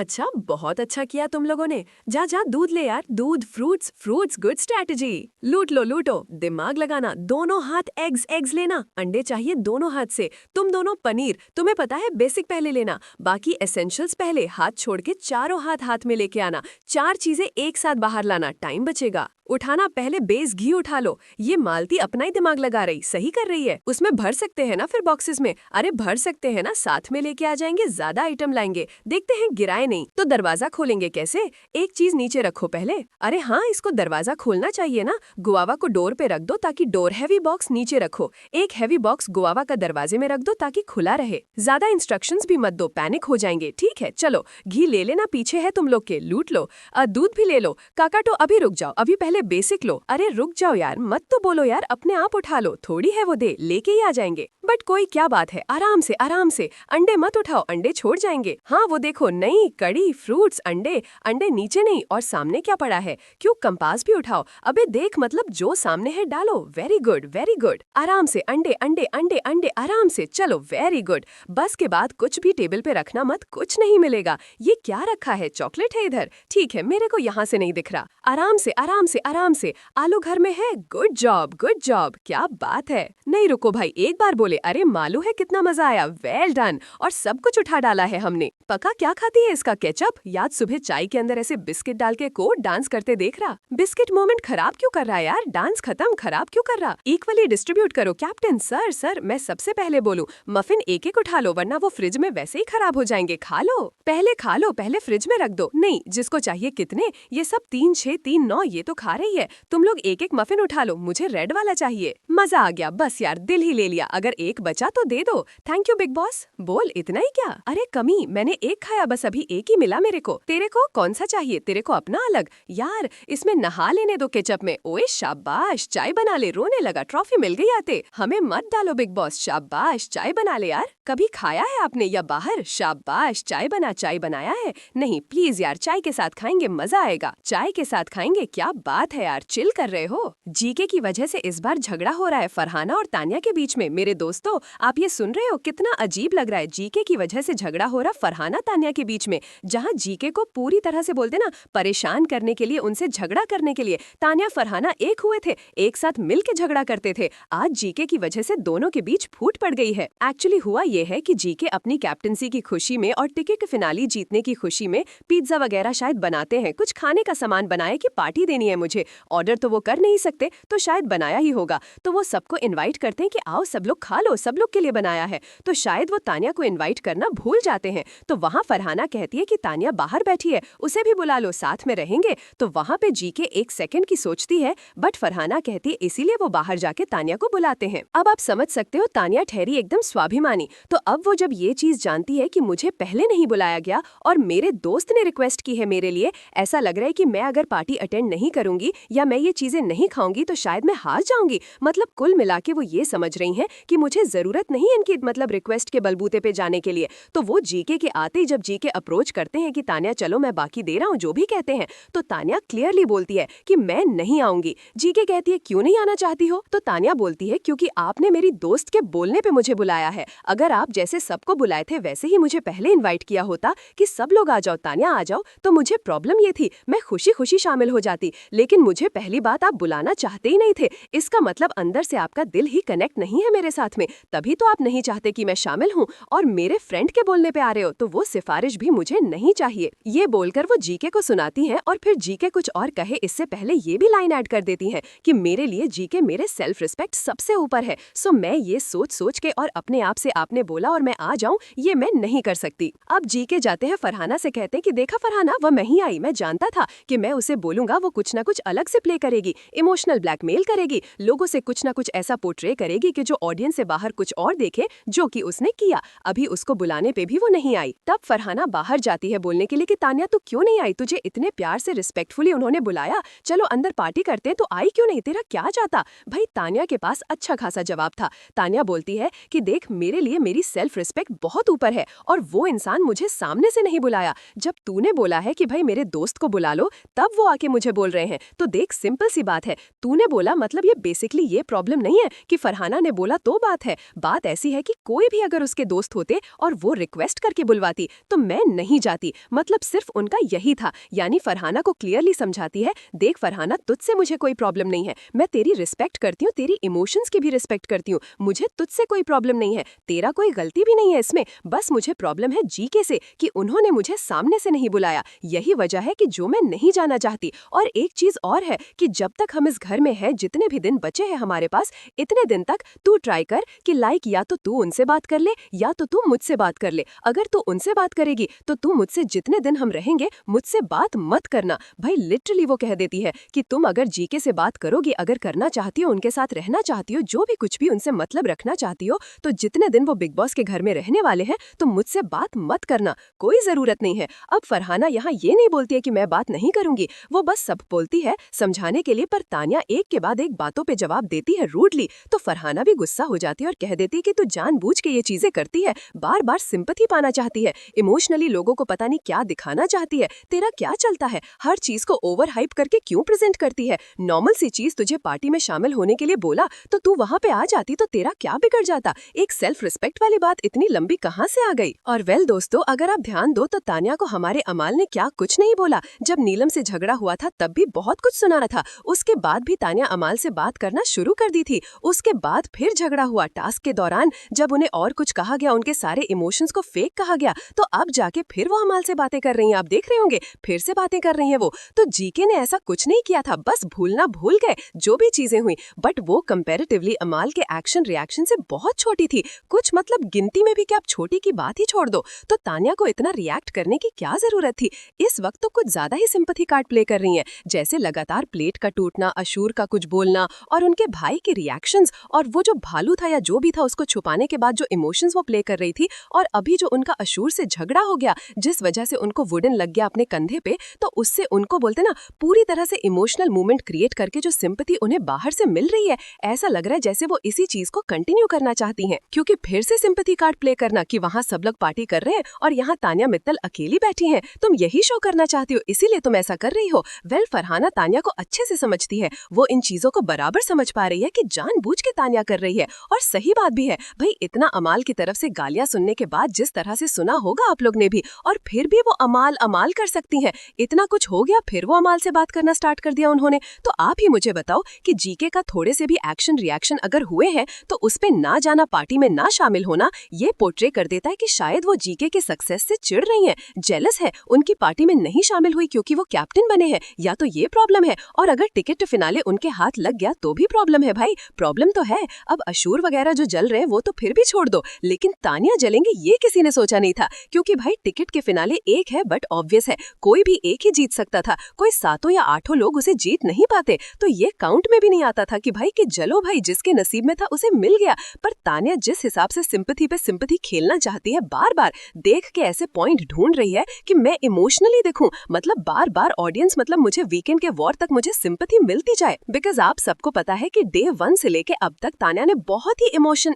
अच्छा, बहुत अच्छा किया तुम लोगों ने। जा जा दूध ले यार, दूध, फ्रूट्स फ्रूट्स, गुड स्ट्रैटेजी। लूट लो लूटो, दिमाग लगाना, दोनों हाथ एग्स एग्स लेना, अंडे चाहिए दोनों हाथ से। तुम दोनों पनीर, तुम्हें पता है बेसिक पहले लेना, बाकी एसेंशियल्स पहले, हाथ छोड़ के चारों हाथ हाथ में लेके आना, चार चीजें एक साथ बाहर लाना, टाइम बचेगा। उठाना पहले बेस घी उठा लो। ये मालती अपना ही दिमाग लगा रही, सही कर रही है। उसमें भर सकते हैं ना फिर बॉक्सेस में, अरे भर सकते हैं ना, साथ में लेके आ जाएंगे, ज्यादा आइटम लाएंगे। देखते हैं गिराए नहीं तो दरवाजा खोलेंगे कैसे। एक चीज नीचे रखो पहले। अरे हाँ, इसको दरवाजा खोलना चाहिए ना। गुआवा को डोर पे रख दो ताकि डोर, हैवी बॉक्स नीचे रखो। एक हैवी बॉक्स गुआवा का दरवाजे में रख दो ताकि खुला रहे। ज्यादा इंस्ट्रक्शंस भी मत दो, पैनिक हो जाएंगे। ठीक है चलो, घी ले लेना, पीछे है तुम लोग के, लूट लो। दूध भी ले लो। काकाटो अभी रुक जाओ, अभी पहले बेसिक लो। अरे रुक जाओ यार, मत तो बोलो यार, अपने आप उठा लो, थोड़ी है वो, दे लेके ही आ जाएंगे। बट कोई क्या बात है, आराम से आराम से। अंडे मत उठाओ, अंडे छोड़ जाएंगे। हाँ वो देखो, नई कड़ी, फ्रूट्स, अंडे। अंडे नीचे नहीं, और सामने क्या पड़ा है, क्यों, कंपास भी उठाओ। अबे देख, मतलब जो सामने है डालो। वेरी गुड वेरी गुड, आराम से, अंडे अंडे अंडे अंडे, आराम से चलो, वेरी गुड। बस के बाद कुछ भी टेबल पे रखना मत, कुछ नहीं मिलेगा। ये क्या रखा है, चॉकलेट है इधर, ठीक है, मेरे को यहाँ से नहीं दिख रहा। आराम से आराम से आराम से। आलू घर में है, गुड जॉब गुड जॉब, क्या बात है। नहीं रुको भाई, एक बार बोले, अरे मालूम है कितना मजा आया, वेल डन। और सब कुछ उठा डाला है हमने। पका क्या खाती है इसका, केचप? याद सुबह चाय के अंदर ऐसे बिस्किट डाल के को डांस करते देख रहा। बिस्किट मोमेंट खराब क्यों कर रहा है यार, डांस खत्म, खराब क्यों कर रहा। इक्वली डिस्ट्रीब्यूट करो कैप्टन। सर सर, मैं सबसे पहले बोलूं, मफिन एक एक उठा लो, वरना वो फ्रिज में वैसे ही खराब हो जाएंगे। खा लो पहले, खा लो पहले, फ्रिज में रख दो। नहीं, जिसको चाहिए कितने, ये सब 3 6 3 9, ये तो खा रही है। तुम लोग एक एक मफिन उठा लो, मुझे रेड वाला चाहिए। मजा आ गया, बस यार दिल ही ले लिया। अगर एक बचा तो दे दो। Thank you big boss. बोल, इतना ही क्या, अरे कमी, मैंने एक खाया, बस अभी एक ही मिला मेरे को। तेरे को कौन सा चाहिए, तेरे को अपना अलग। यार इसमें नहा लेने दो केचप में। ओए शाबाश, चाय बना ले, रोने लगा, ट्रॉफी मिल गई आते। हमें मत डालो बिग बॉस, शाबाश, चाय बना ले यार। कभी खाया है आपने या बाहर, शाबाश, चाय बनाया है। नहीं प्लीज यार, चाय के साथ खाएंगे, मजा आएगा, चाय के साथ खाएंगे। क्या बात है यार, चिल कर रहे हो। जीके की वजह से इस बार झगड़ा हो रहा है फरहाना और तानिया के बीच में। मेरे दोस्तों, आप ये सुन रहे हो, कितना अजीब लग रहा है। जीके की वजह से झगड़ा हो रहा फरहाना तानिया के बीच में। जहाँ जीके को पूरी तरह से बोलते ना, परेशान करने के लिए, उनसे झगड़ा करने के लिए, तानिया फरहाना एक हुए थे, एक साथ मिल के झगड़ा करते थे। आज जीके की वजह से दोनों के बीच फूट पड़ गई है। एक्चुअली हुआ ये है कि जीके अपनी कैप्टनसी की खुशी में और टिकट फिनाली जीतने की खुशी में पिज्जा वगैरह शायद बनाते हैं, कुछ खाने का सामान बनाए कि पार्टी देनी है मुझे। ऑर्डर तो वो कर नहीं सकते, तो शायद बनाया ही होगा। तो वो सबको इनवाइट करते हैं कि आओ सब लोग खा लो, सब लोग के लिए बनाया है। तो शायद वो तानिया को इनवाइट करना भूल जाते हैं। तो वहाँ फरहाना कहती है कि तानिया बाहर बैठी है, उसे भी बुला लो, साथ में रहेंगे। तो वहाँ पे जीके एक सेकंड की सोचती है, बट फरहाना कहती है इसीलिए वो बाहर जाके तानिया को बुलाते हैं। अब आप समझ सकते हो, तानिया ठहरी एकदम स्वाभिमानी। तो अब वो जब ये चीज जानती है कि मुझे पहले नहीं बुलाया गया और मेरे दोस्त ने रिक्वेस्ट की है मेरे लिए, ऐसा लग रहा है कि मैं अगर पार्टी अटेंड नहीं करूंगी या मैं ये चीजें नहीं खाऊंगी तो शायद मैं हार जाऊंगी। मतलब कुल मिला के वो ये समझ रही हैं कि मुझे जरूरत नहीं इनकी मतलब रिक्वेस्ट के बलबूते पे जाने के लिए। तो वो जीके के आते ही जब जीके अप्रोच करते हैं कि तानिया चलो मैं बाकी दे रहा हूँ, जो भी कहते हैं, तो तानिया क्लियरली बोलती है कि मैं नहीं आऊंगी। जीके कहती है क्यों नहीं आना चाहती हो, तो तानिया बोलती है क्योंकि आपने मेरी दोस्त के बोलने पे मुझे बुलाया है। अगर आप जैसे सबको बुलाए थे वैसे ही मुझे पहले इनवाइट किया होता कि सब लोग आ जाओ, तानिया आ जाओ, तो मुझे प्रॉब्लम ये थी, मैं खुशी खुशी शामिल हो जाती। लेकिन मुझे पहली बात आप बुलाना चाहते ही नहीं थे, इसका मतलब अंदर से आपका दिल ही कनेक्ट नहीं है मेरे साथ में, तभी तो आप नहीं चाहते कि मैं शामिल हूँ। और मेरे फ्रेंड के बोलने पे आ रहे हो, तो वो सिफारिश भी मुझे नहीं चाहिए। ये बोलकर वो जीके को सुनाती हैं और फिर जीके कुछ और कहे इससे पहले ये भी लाइन ऐड कर देती हैं कि मेरे लिए जीके मेरे सेल्फ रिस्पेक्ट सबसे ऊपर है। सो मैं ये सोच सोच के और अपने आप से आपने बोला और मैं आ जाऊं, ये मैं नहीं कर सकती। अब जीके जाते हैं फरहाना से, कहते हैं कि देखा फरहाना, वो मैं ही आई, मैं जानता था कि मैं उसे बोलूंगा वो कुछ ना कुछ अलग से प्ले करेगी, इमोशनल ब्लैकमेल करेगी, लोगों से कुछ ना कुछ ऐसा पोर्ट्रे करेगी कि जो ऑडियंस से बाहर कुछ और देखे, जो कि उसने किया। अभी उसको बुलाने पे भी वो नहीं आई। तब फरहाना बाहर जाती है बोलने के लिए कि तानिया तू क्यों नहीं आई, तुझे इतने प्यार से रिस्पेक्टफुली उन्होंने बुलाया, चलो अंदर पार्टी करते हैं, तो आई क्यों नहीं, तेरा क्या जाता। भाई तानिया के पास अच्छा खासा जवाब था। तानिया बोलती है कि देख मेरे लिए मेरी सेल्फ रिस्पेक्ट बहुत ऊपर है और वो इंसान मुझे सामने से नहीं बुलाया। जब तूने बोला है कि भाई मेरे दोस्त को बुला लो, तब वो आके मुझे बोल रहे हैं। तो देख सिंपल सी बात है, तूने बोला मतलब ये बेसिकली ये प्रॉब्लम नहीं है कि फरहाना ने बोला तो बात है। बात ऐसी है कि कोई भी अगर उसके दोस्त होते और वो रिक्वेस्ट करके बुलवाती तो मैं नहीं जाती, मतलब सिर्फ उनका यही था। यानी फरहाना को क्लियरली समझाती है, देख फरहाना तुझसे मुझे कोई प्रॉब्लम नहीं है, मैं तेरी रिस्पेक्ट करती हूँ, तेरी इमोशंस की भी रिस्पेक्ट करती हूँ, मुझे तुझसे कोई प्रॉब्लम नहीं है, तेरा कोई गलती भी नहीं है इसमें, बस मुझे प्रॉब्लम है जीके से कि उन्होंने मुझे सामने से नहीं बुलाया, यही वजह है कि जो मैं नहीं जाना चाहती। और एक चीज और है कि जब तक हम इस घर में हैं, जितने भी दिन बचे हैं हमारे पास, इतने दिन तक तू ट्राई कर कि लाइक या तो तू उनसे बात कर ले या तो तू मुझसे बात कर ले। अगर तू उनसे बात करेगी तो तू मुझसे जितने दिन हम रहेंगे मुझसे बात मत करना। भाई लिटरली वो कह देती है कि तुम अगर जीके से बात करोगी, अगर करना चाहती हो, उनके साथ रहना चाहती हो, जो भी कुछ भी उनसे मतलब रखना चाहती हो, तो जितने दिन वो बिग बॉस के घर में रहने वाले हैं तो मुझसे बात मत करना, कोई जरूरत नहीं है। अब फरहाना यहाँ ये नहीं बोलती है कि मैं बात नहीं करूंगी, वो बस सब बोलती है समझाने के लिए, पर तानिया एक के बाद एक बातों पे जवाब देती है रूडली, तो फरहाना भी गुस्सा हो जाती है और कह देती है कि तू जानबूझ के ये चीजें करती है, बार बार सिंपैथी पाना चाहती है, इमोशनली लोगों को पता नहीं क्या दिखाना चाहती है, तेरा क्या चलता है, हर चीज को ओवर हाइप करके क्यों प्रेजेंट करती है। नॉर्मल सी चीज तुझे पार्टी में शामिल होने के लिए बोला तो तू वहाँ पे आ जाती तो तेरा क्या बिगड़ जाता, एक सेल्फ रिस्पेक्ट वाली बात इतनी लंबी कहाँ से आ गई। और वेल दोस्तों, अगर आप ध्यान दो तो तानिया को हमारे अमाल ने क्या कुछ नहीं बोला, जब नीलम से झगड़ा हुआ था तब भी बहुत कुछ सुनाना था, उसके बाद भी तानिया अमाल से बात करना शुरू कर दी थी, उसके बाद फिर झगड़ा हुआ टास्क के दौरान, जब उन्हें और कुछ कहा गया, उनके सारे इमोशंस को फेक कहा गया, तो अब जाके फिर वो अमाल से बातें कर रही हैं, आप देख रहे होंगे फिर से बातें कर रही हैं वो। तो जीके ने ऐसा कुछ नहीं किया था, बस भूलना भूल गए जो भी चीजें हुई, बट वो कंपैरेटिवली अमाल के एक्शन रिएक्शन से बहुत छोटी थी, कुछ मतलब गिनती में भी क्या, आप छोटी की बात ही छोड़ दो, तो तानिया को इतना रिएक्ट करने की क्या जरूरत थी। इस वक्त तो कुछ ज्यादा ही सिंपैथी कार्ड प्ले कर रही हैं, जैसे लगातार प्लेट का टूटना, अशूर का कुछ बोलना और उनके भाई के रिएक्शंस, और वो जो भालू था या जो भी था उसको छुपाने के बाद जो इमोशंस वो प्ले कर रही थी, और अभी जो उनका अशूर से झगड़ा हो गया जिस वजह से उनको वुडन लग गया अपने कंधे पे, तो उससे उनको बोलते ना पूरी तरह से इमोशनल मूवमेंट क्रिएट करके जो सिंपैथी उन्हें बाहर से मिल रही है, ऐसा लग रहा है जैसे वो इसी चीज को कंटिन्यू करना चाहती हैं, क्योंकि फिर से सिंपैथी कार्ड प्ले करना कि वहाँ सब लोग पार्टी कर रहे हैं और यहाँ तानिया मित्तल अकेली बैठी हैं, तुम यही शो करना चाहती हो इसीलिए तुम ऐसा कर रही हो। वेल फरहाना तानिया को अच्छे से समझती है, वो इन चीजों को बराबर समझ पा रही है कि जानबूझ के तानिया कर रही है, और सही बात भी है भाई, इतना अमाल की तरफ से गालियां सुनने के बाद जिस तरह से सुना होगा आप लोग ने भी, और फिर भी वो अमाल अमाल कर सकती हैं, इतना कुछ हो गया फिर वो अमाल से बात करना स्टार्ट कर दिया उन्होंने। तो आप ही मुझे बताओ कि जीके का थोड़े से भी एक्शन रिएक्शन अगर हुए हैं तो उस पे ना जाना, पार्टी में ना शामिल होना, ये पोर्ट्रे कर देता है कि शायद वो जीके के सक्सेस से चिढ़ रही हैं, जेलस है, उनकी पार्टी में नहीं शामिल हुई क्योंकि वो कैप्टन बने हैं, या तो ये प्रॉब्लम है, और अगर टिकट टू फिनाले उनके हाथ लग गया तो भी प्रॉब्लम है भाई, प्रॉब्लम तो है। अब अशूर वगैरह जो जल रहे हैं वो तो फिर भी छोड़ दो, लेकिन तानिया जलेंगे ये किसी ने सोचा नहीं था, क्योंकि भाई टिकट के फिनाले एक है बट ऑब्वियस है कोई भी एक ही जीत सकता था, कोई 7 या 8 लोग उसे जीत नहीं पाते, तो ये काउंट में भी नहीं आता था कि भाई कि जलो भाई, जिसके नसीब में था उसे मिल गया। पर तानिया जिस हिसाब से सिंपैथी पे सिंपैथी खेलना चाहती है, बार बार देख के ऐसे पॉइंट ढूंढ रही है कि मैं इमोशनली दिखूं, मतलब बार बार ऑडियंस, मतलब मुझे वीकेंड के वॉर तक मुझे सिंपैथी मिलती जाए, बिकॉज आप सबको पता है कि डे 1 से लेके अब तक तानिया ने बहुत ही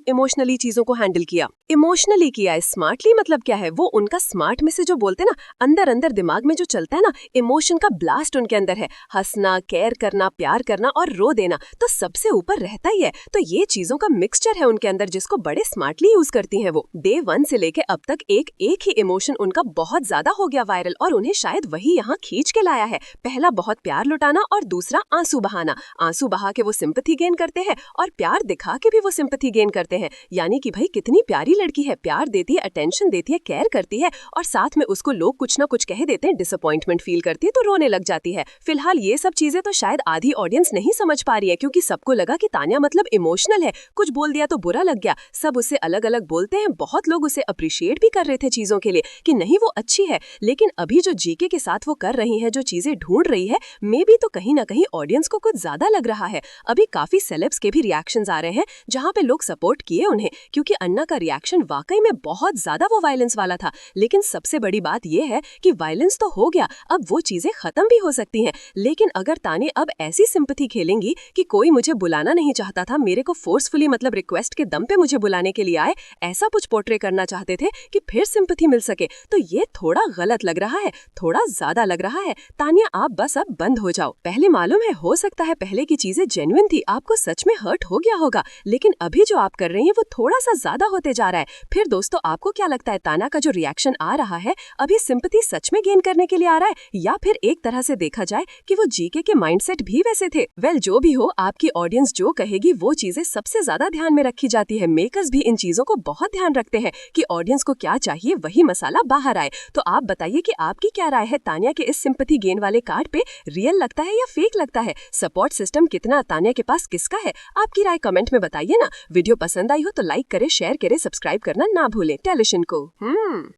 इमोशनली चीजों को हैंडल किया, इमोशनली किया। स्मार्टली मतलब क्या है, वो उनका स्मार्ट में से जो बोलते ना, अंदर अंदर दिमाग में जो चलता है ना, इमोशन का ब्लास्ट उनके अंदर है, हंसना, केयर करना, प्यार करना और रो देना तो सबसे ऊपर रहता ही है, तो ये चीजों का मिक्सचर है उनके अंदर जिसको बड़े स्मार्टली यूज करती हैं वो। डे 1 से लेके अब तक एक ही इमोशन उनका बहुत ज्यादा हो गया वायरल, और उन्हें शायद वही यहाँ खींच के लाया है, पहला बहुत प्यार लुटाना और दूसरा आंसू बहाना, आंसू बहा के वो सिंपैथी गेन करते हैं और प्यार दिखा के भी वो सिंपैथी गेन करते हैं, यानी कि भाई कितनी प्यारी लड़की है, प्यार देती है, अटेंशन देती है, केयर करती है, और साथ में उसको लोग कुछ ना कुछ कह देते हैं, डिसअपॉइंटमेंट फील करती है तो रोने लग जाती है। फिलहाल ये सब चीजें तो शायद आधी ऑडियंस नहीं समझ पा रही है, क्योंकि सबको लगा कि तानिया मतलब इमोशनल है, कुछ बोल दिया तो बुरा लग गया, सब उससे अलग अलग बोलते हैं, बहुत लोग उसे अप्रिशिएट भी कर रहे थे चीजों के लिए कि नहीं वो अच्छी है, लेकिन अभी जो जीके के साथ वो कर रही है, जो चीजें ढूंढ रही है, मे बी तो कहीं ना कहीं ऑडियंस को कुछ ज्यादा लग रहा है। अभी काफी सेलेब्स के भी रिएक्शंस आ रहे हैं जहां पे लोग सपोर्ट किए उन्हें, क्योंकि अन्ना का रिएक्शन वाकई में बहुत ज्यादा वो वायलेंस वाला था, लेकिन सबसे बड़ी बात यह है कि वायलेंस तो हो गया, अब वो चीजें खत्म भी हो सकती हैं, लेकिन अगर ताने अब ऐसी सिंपैथी खेलेंगी कि कोई मुझे बुलाना नहीं चाहता था, मेरे को फोर्सफुली मतलब रिक्वेस्ट के दम पे मुझे बुलाने के लिए आए, ऐसा कुछ पोर्ट्रे करना चाहते थे कि फिर सिंपैथी मिल सके, तो ये थोड़ा गलत लग रहा है, थोड़ा ज्यादा लग रहा है। तानिया आप बस अब बंद हो हो जाओ। पहले मालूम है, हो सकता है पहले की चीजें जेन्युइन थी, आपको सच में हर्ट हो गया होगा, लेकिन अभी जो आप कर रही हैं वो थोड़ा सा ज्यादा होते जा रहा है। फिर दोस्तों, आपको क्या लगता है तान्या का जो रिएक्शन आ रहा है अभी सिंपैथी सच में गेन करने के लिए आ रहा है, या फिर एक तरह से देखा जाए कि वो जीके के माइंडसेट भी वैसे थे? वेल, जो भी हो, आपकी ऑडियंस जो कहेगी वो चीजें सबसे ज्यादा ध्यान में रखी जाती है। मेकर्स भी इन चीजों को बहुत ध्यान रखते हैं कि ऑडियंस को क्या चाहिए वही मसाला बाहर आए। तो आप बताइए कि आपकी क्या राय है तान्या के इस सिंपैथी गेन वाले कार्ड पे? रियल लगता है या फेक लगता है? सपोर्ट सिस्टम कितना तान्या के पास किसका है? आपकी राय कमेंट में बताइए ना। वीडियो पसंद आई हो तो लाइक करे, शेयर करे, सब्सक्राइब करना ना भूलें टेलीशन को।